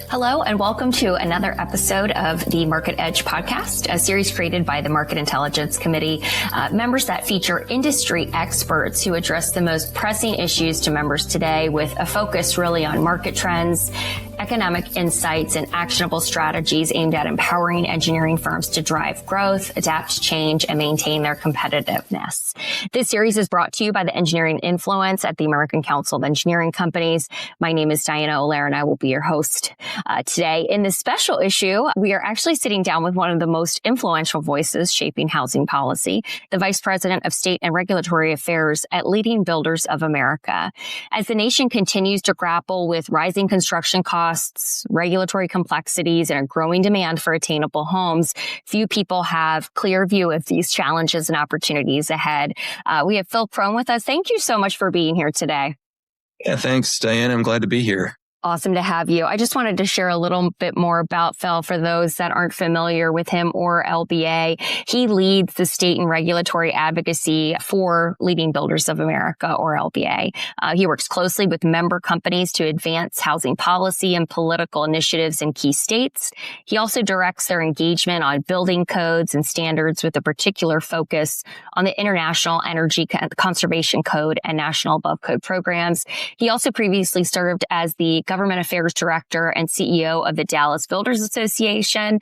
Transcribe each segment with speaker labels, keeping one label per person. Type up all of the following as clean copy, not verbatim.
Speaker 1: Hello, and welcome to another episode of the Market Edge podcast, a series created by the Market Intelligence Committee, members that feature industry experts who address the most pressing issues to members today with a focus really on market trends, economic insights, and actionable strategies aimed at empowering engineering firms to drive growth, adapt to change, and maintain their competitiveness. This series is brought to you by the Engineering Influence at the American Council of Engineering Companies. My name is Diana Olair, and I will be your host today. In this special issue, we are actually sitting down with one of the most influential voices shaping housing policy, the Vice President of State and Regulatory Affairs at Leading Builders of America. As the nation continues to grapple with rising construction costs, regulatory complexities, and a growing demand for attainable homes, few people have clear view of these challenges and opportunities ahead. We have Phil Crone with us. Thank you so much for being here today.
Speaker 2: Yeah, thanks, Diane. I'm glad to be here.
Speaker 1: Awesome to have you. I just wanted to share a little bit more about Phil for those that aren't familiar with him or LBA. He leads the state and regulatory advocacy for Leading Builders of America, or LBA. He works closely with member companies to advance housing policy and political initiatives in key states. He also directs their engagement on building codes and standards with a particular focus on the International Energy Conservation Code and National Above Code programs. He also previously served as the Government Affairs Director and CEO of the Dallas Builders Association.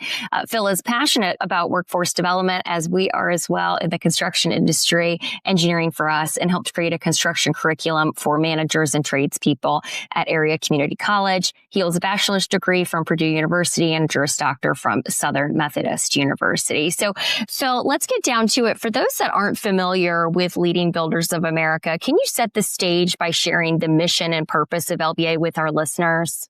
Speaker 1: Phil is passionate about workforce development, as we are as well in the construction industry, engineering for us, and helped create a construction curriculum for managers and tradespeople at Area Community College. He holds a bachelor's degree from Purdue University and a Juris Doctor from Southern Methodist University. So, Phil, let's get down to it. For those that aren't familiar with Leading Builders of America, can you set the stage by sharing the mission and purpose of LBA with our listeners?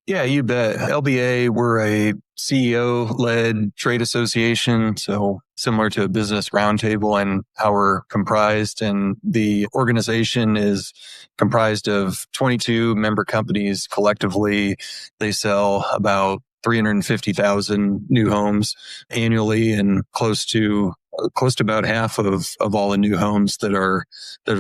Speaker 2: Yeah, you bet. LBA, we're a CEO-led trade association, so similar to a business roundtable and how we're comprised. And the organization is comprised of 22 member companies. Collectively, they sell about 350,000 new homes annually, and close to about half of all the new homes that are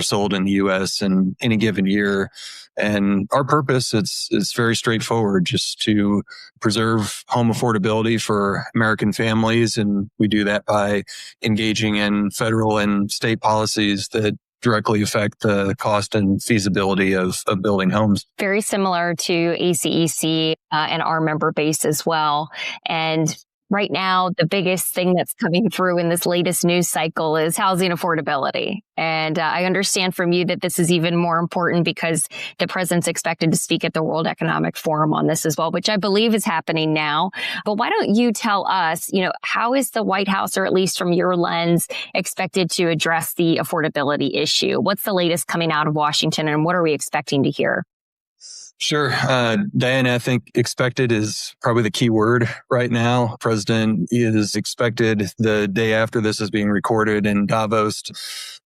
Speaker 2: sold in the U.S. in any given year. And our purpose is very straightforward, just to preserve home affordability for American families. And we do that by engaging in federal and state policies that directly affect the cost and feasibility of building homes.
Speaker 1: Very similar to ACEC and our member base as well. And right now, the biggest thing that's coming through in this latest news cycle is housing affordability. And I understand from you that this is even more important because the president's expected to speak at the World Economic Forum on this as well, which I believe is happening now. But why don't you tell us, how is the White House, or at least from your lens, expected to address the affordability issue? What's the latest coming out of Washington, and what are we expecting to hear?
Speaker 2: Sure. Diana, I think expected is probably the key word right now. President is expected the day after this is being recorded in Davos to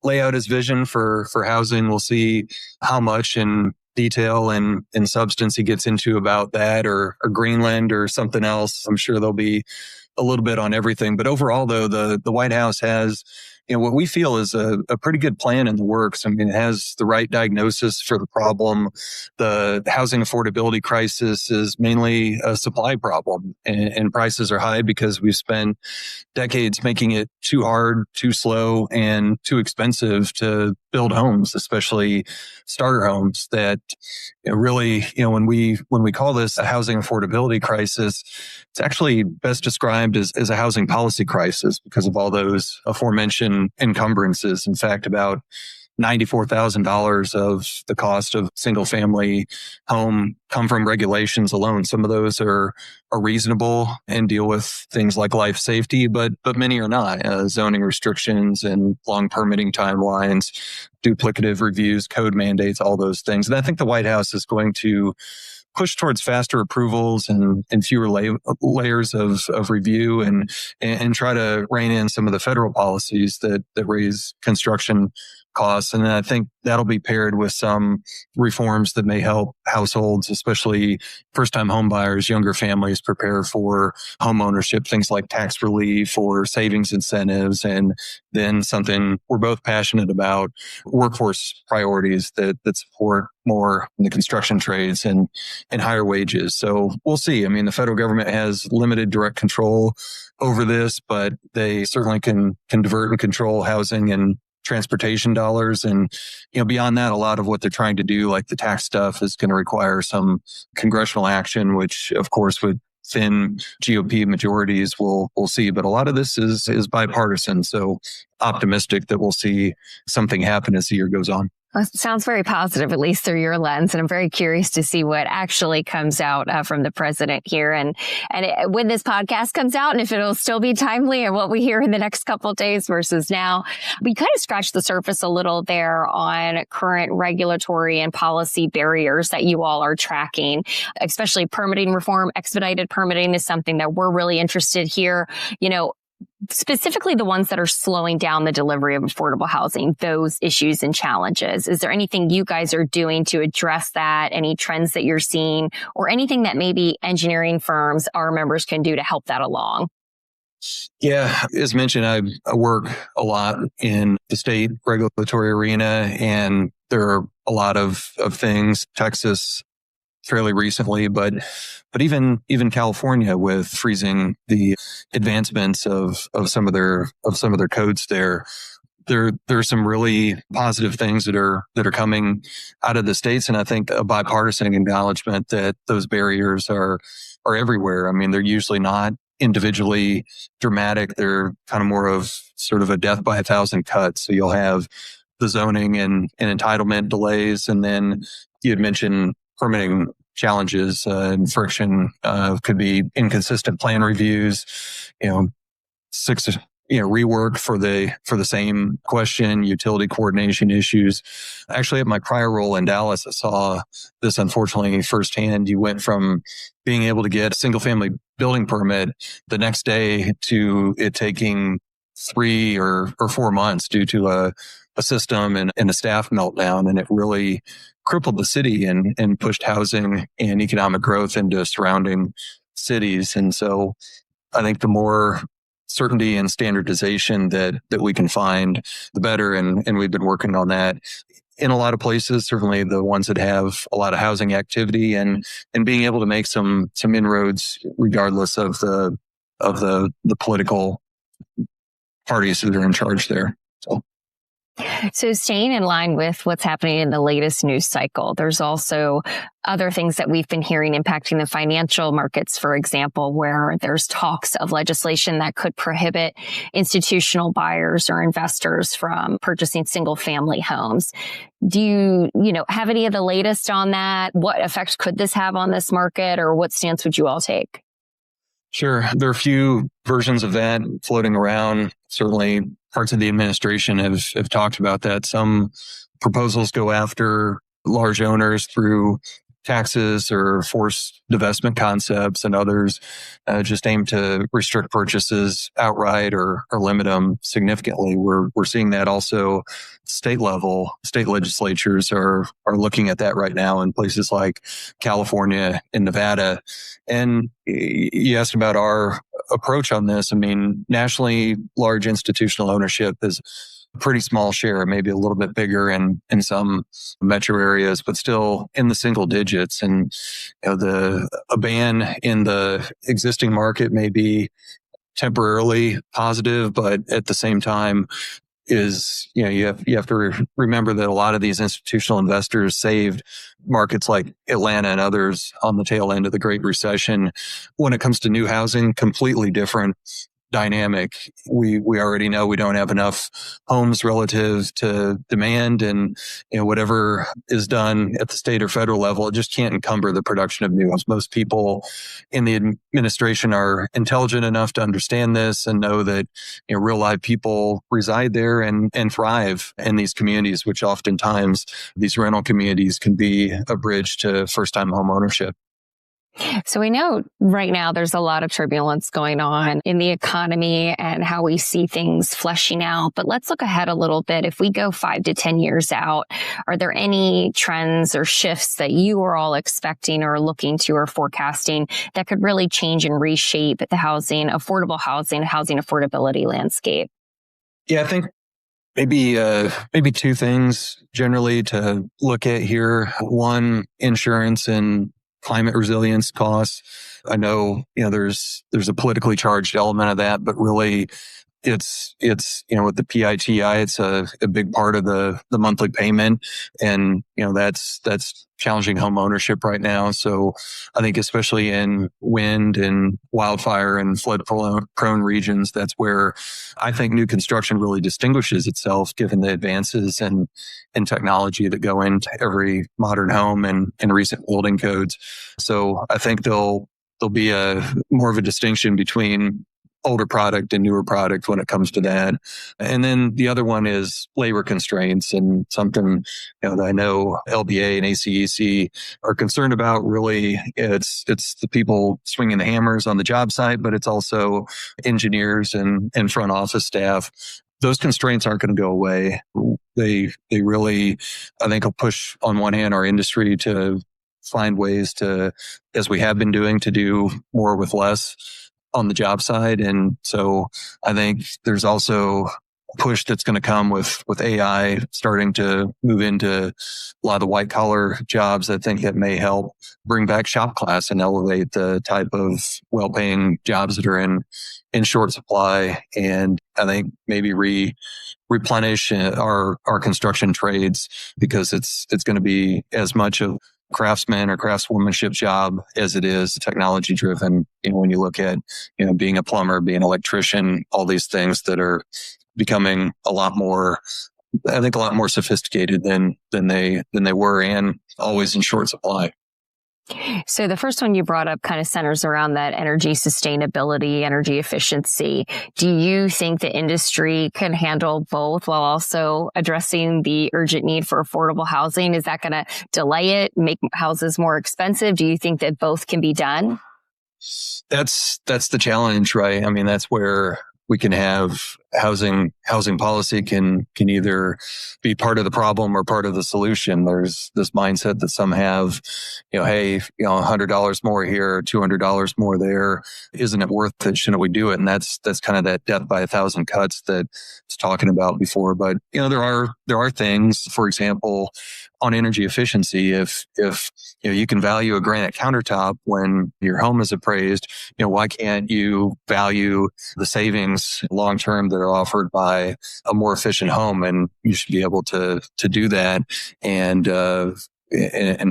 Speaker 2: lay out his vision for housing. We'll see how much in detail and in substance he gets into about that or Greenland or something else. I'm sure there'll be a little bit on everything. But overall, though, the White House has what we feel is a pretty good plan in the works. I mean, it has the right diagnosis for the problem. The housing affordability crisis is mainly a supply problem, and prices are high because we've spent decades making it too hard, too slow, and too expensive to build homes, especially starter homes that really, when we call this a housing affordability crisis, it's actually best described as a housing policy crisis because of all those aforementioned encumbrances. In fact, about $94,000 of the cost of single family home come from regulations alone. Some of those are reasonable and deal with things like life safety, but many are not. Zoning restrictions and long permitting timelines, duplicative reviews, code mandates, all those things. And I think the White House is going to push towards faster approvals and fewer layers of review and try to rein in some of the federal policies that raise construction costs. And then I think that'll be paired with some reforms that may help households, especially first-time home buyers, younger families prepare for home ownership, things like tax relief or savings incentives. And then something we're both passionate about, workforce priorities that support more in the construction trades and higher wages. So we'll see. I mean, the federal government has limited direct control over this, but they certainly can divert and control housing and transportation dollars. And, beyond that, a lot of what they're trying to do, like the tax stuff, is going to require some congressional action, which of course with thin GOP majorities we'll see. But a lot of this is bipartisan. So optimistic that we'll see something happen as the year goes on.
Speaker 1: Well, it sounds very positive, at least through your lens. And I'm very curious to see what actually comes out from the president here. And when this podcast comes out, and if it'll still be timely and what we hear in the next couple of days versus now. We kind of scratched the surface a little there on current regulatory and policy barriers that you all are tracking, especially permitting reform. Expedited permitting is something that we're really interested here. Specifically the ones that are slowing down the delivery of affordable housing, those issues and challenges. Is there anything you guys are doing to address that? Any trends that you're seeing, or anything that maybe engineering firms, our members, can do to help that along?
Speaker 2: Yeah, as mentioned, I work a lot in the state regulatory arena, and there are a lot of things. Texas fairly recently, but even California with freezing the advancements of some of their codes there. There's some really positive things that are coming out of the states, and I think a bipartisan acknowledgement that those barriers are everywhere. I mean, they're usually not individually dramatic. They're kind of more of sort of a death by a thousand cuts. So you'll have the zoning and entitlement delays, and then you had mentioned permitting challenges and friction, could be inconsistent plan reviews, rework for the same question, utility coordination issues. Actually, at my prior role in Dallas, I saw this unfortunately firsthand. You went from being able to get a single family building permit the next day to it taking 3 or 4 months due to a system and a staff meltdown. And it really crippled the city and pushed housing and economic growth into surrounding cities. And so I think the more certainty and standardization that we can find, the better. And we've been working on that in a lot of places, certainly the ones that have a lot of housing activity, and being able to make some inroads regardless of the political parties that are in charge there.
Speaker 1: So staying in line with what's happening in the latest news cycle, there's also other things that we've been hearing impacting the financial markets, for example, where there's talks of legislation that could prohibit institutional buyers or investors from purchasing single family homes. Do you have any of the latest on that? What effect could this have on this market, or what stance would you all take?
Speaker 2: Sure. There are a few versions of that floating around. Certainly parts of the administration have talked about that. Some proposals go after large owners through taxes or forced divestment concepts, and others just aim to restrict purchases outright or limit them significantly. We're seeing that also state level. State legislatures are looking at that right now in places like California and Nevada. And you asked about our approach on this. I mean, nationally, large institutional ownership is a pretty small share, maybe a little bit bigger in some metro areas, but still in the single digits. And a ban in the existing market may be temporarily positive, but at the same time is, you have to remember that a lot of these institutional investors saved markets like Atlanta and others on the tail end of the Great Recession. When it comes to new housing, completely different dynamic. We already know we don't have enough homes relative to demand, and whatever is done at the state or federal level, it just can't encumber the production of new homes. Most people in the administration are intelligent enough to understand this and know that real live people reside there and thrive in these communities, which oftentimes these rental communities can be a bridge to first time home ownership.
Speaker 1: So we know right now there's a lot of turbulence going on in the economy and how we see things fleshing out. But let's look ahead a little bit. If we go 5 to 10 years out, are there any trends or shifts that you are all expecting or looking to or forecasting that could really change and reshape the housing affordability landscape?
Speaker 2: Yeah, I think maybe two things generally to look at here. One, insurance and climate resilience costs. I know, there's a politically charged element of that, but really it's, with the PITI, it's a big part of the monthly payment. And, that's challenging home ownership right now. So I think especially in wind and wildfire and flood prone regions, that's where I think new construction really distinguishes itself given the advances in technology that go into every modern home and recent building codes. So I think there'll be more of a distinction between older product and newer product when it comes to that. And then the other one is labor constraints, and something that I know LBA and ACEC are concerned about. Really, it's the people swinging the hammers on the job site, but it's also engineers and front office staff. Those constraints aren't going to go away. They really, I think, will push on one hand our industry to find ways to, as we have been doing, to do more with less on the job side. And so I think there's also a push that's going to come with AI starting to move into a lot of the white collar jobs. I think that may help bring back shop class and elevate the type of well-paying jobs that are in short supply. And I think maybe replenish our construction trades, because it's going to be as much of craftsman or craftswomanship job as it is technology driven. When you look at, being a plumber, being an electrician, all these things that are becoming a lot more sophisticated than they were, and always in short supply.
Speaker 1: So the first one you brought up kind of centers around that energy sustainability, energy efficiency. Do you think the industry can handle both while also addressing the urgent need for affordable housing? Is that going to delay it, make houses more expensive? Do you think that both can be done?
Speaker 2: That's the challenge, right? I mean, that's where we can have housing policy can either be part of the problem or part of the solution. There's this mindset that some have, hey, $100 more here, $200 more there. Isn't it worth it? Shouldn't we do it? And that's kind of that death by 1,000 cuts that I was talking about before. But, there are things, for example, on energy efficiency. If you can value a granite countertop when your home is appraised, why can't you value the savings long term that are offered by a more efficient home? And you should be able to do that and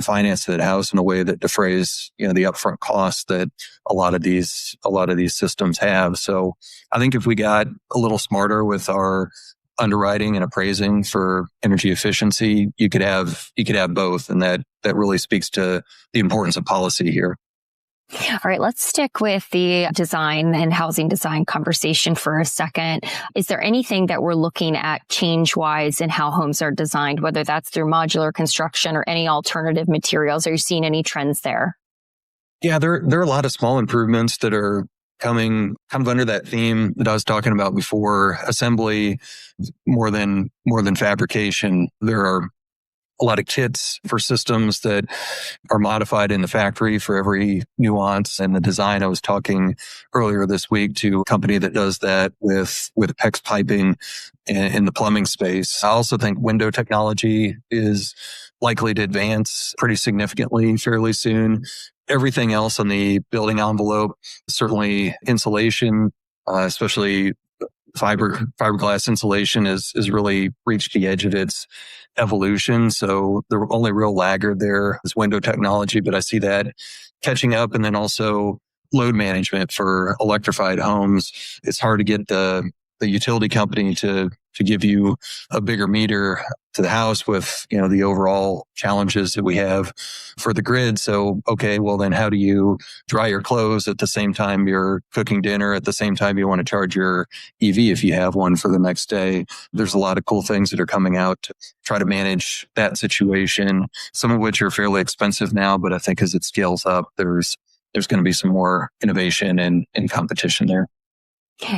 Speaker 2: finance that house in a way that defrays the upfront costs that a lot of these systems have. So I think if we got a little smarter with our underwriting and appraising for energy efficiency, you could have both, and that really speaks to the importance of policy here.
Speaker 1: All right, let's stick with the design and housing design conversation for a second. Is there anything that we're looking at change-wise in how homes are designed, whether that's through modular construction or any alternative materials? Are you seeing any trends there?
Speaker 2: Yeah, there are a lot of small improvements that are coming kind of under that theme that I was talking about before. Assembly more than fabrication. There are a lot of kits for systems that are modified in the factory for every nuance and the design. I was talking earlier this week to a company that does that with PEX piping in the plumbing space. I also think window technology is likely to advance pretty significantly fairly soon. Everything else on the building envelope, certainly insulation, especially fiberglass insulation has really reached the edge of its evolution. So the only real laggard there is window technology, but I see that catching up. And then also load management for electrified homes. It's hard to get the utility company to give you a bigger meter to the house with, the overall challenges that we have for the grid. So, okay, well then how do you dry your clothes at the same time you're cooking dinner, at the same time you want to charge your EV if you have one for the next day? There's a lot of cool things that are coming out to try to manage that situation, some of which are fairly expensive now, but I think as it scales up, there's there's going to be some more innovation and competition there.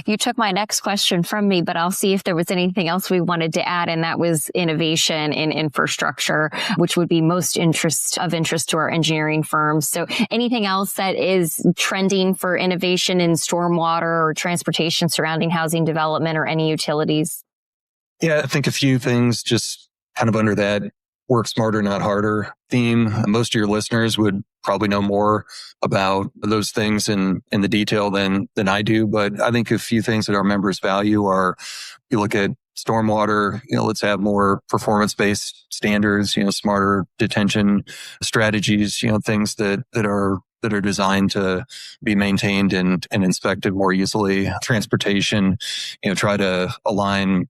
Speaker 1: You took my next question from me, but I'll see if there was anything else we wanted to add. And that was innovation in infrastructure, which would be most of interest to our engineering firms. So anything else that is trending for innovation in stormwater or transportation surrounding housing development or any utilities?
Speaker 2: Yeah, I think a few things just kind of under that work smarter, not harder theme. Most of your listeners would probably know more about those things in the detail than I do. But I think a few things that our members value are, you look at stormwater, let's have more performance-based standards, smarter detention strategies, things that are designed to be maintained and inspected more easily. Transportation, try to align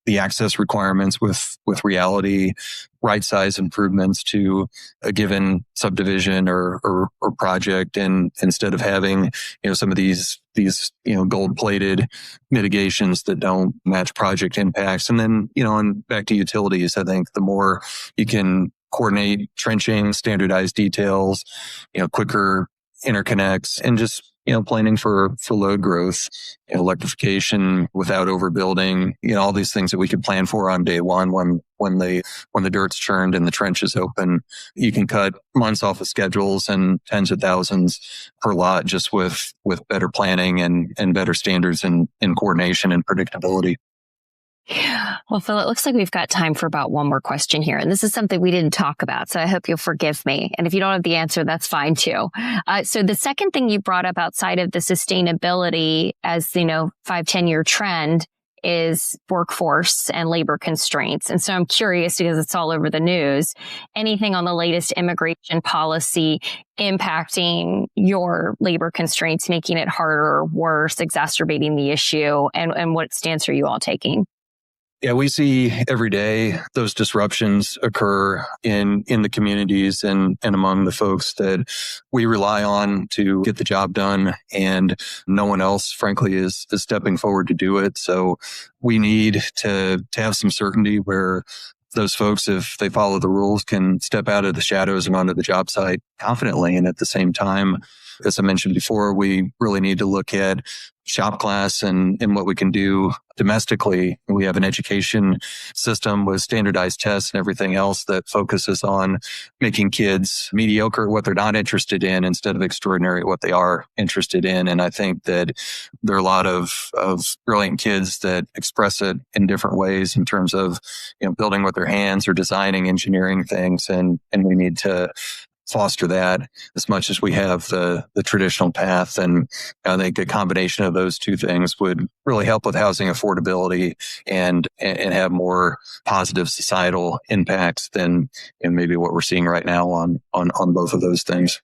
Speaker 2: the access requirements with reality, right size improvements to a given subdivision or project. And instead of having, some of these gold plated mitigations that don't match project impacts. And then, and back to utilities, I think the more you can coordinate trenching, standardized details, quicker interconnects, and just planning for load growth, electrification without overbuilding, all these things that we could plan for on day one when the dirt's churned and the trench is open. You can cut months off of schedules and tens of thousands per lot just with better planning and better standards and coordination and predictability.
Speaker 1: Well, Phil, it looks like we've got time for about one more question here. And this is something we didn't talk about, so I hope you'll forgive me. And if you don't have the answer, that's fine too. So the second thing you brought up outside of the sustainability as, 5-10 year trend is workforce and labor constraints. And so I'm curious, because it's all over the news, anything on the latest immigration policy impacting your labor constraints, making it harder or worse, exacerbating the issue, and what stance are you all taking?
Speaker 2: Yeah, we see every day those disruptions occur in the communities and among the folks that we rely on to get the job done. And no one else, frankly, is stepping forward to do it. So we need to have some certainty where those folks, if they follow the rules, can step out of the shadows and onto the job site confidently. And at the same time, as I mentioned before, we really need to look at shop class and what we can do domestically. We have an education system with standardized tests and everything else that focuses on making kids mediocre at what they're not interested in instead of extraordinary at what they are interested in. And I think that there are a lot of brilliant kids that express it in different ways in terms of, building with their hands or designing, engineering things. And we need to foster that as much as we have the traditional path. And I think a combination of those two things would really help with housing affordability and have more positive societal impacts than maybe what we're seeing right now on both of those things.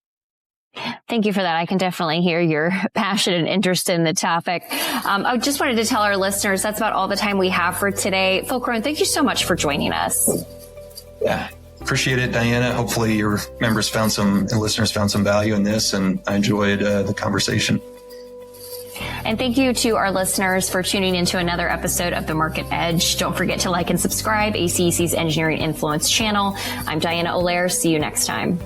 Speaker 1: Thank you for that. I can definitely hear your passion and interest in the topic. I just wanted to tell our listeners that's about all the time we have for today. Phil Crone, thank you so much for joining us.
Speaker 2: Yeah. Appreciate it, Diana. Hopefully your listeners found some value in this, and I enjoyed the conversation.
Speaker 1: And thank you to our listeners for tuning into another episode of The Market Edge. Don't forget to like and subscribe ACEC's Engineering Influence channel. I'm Diana Olaire. See you next time.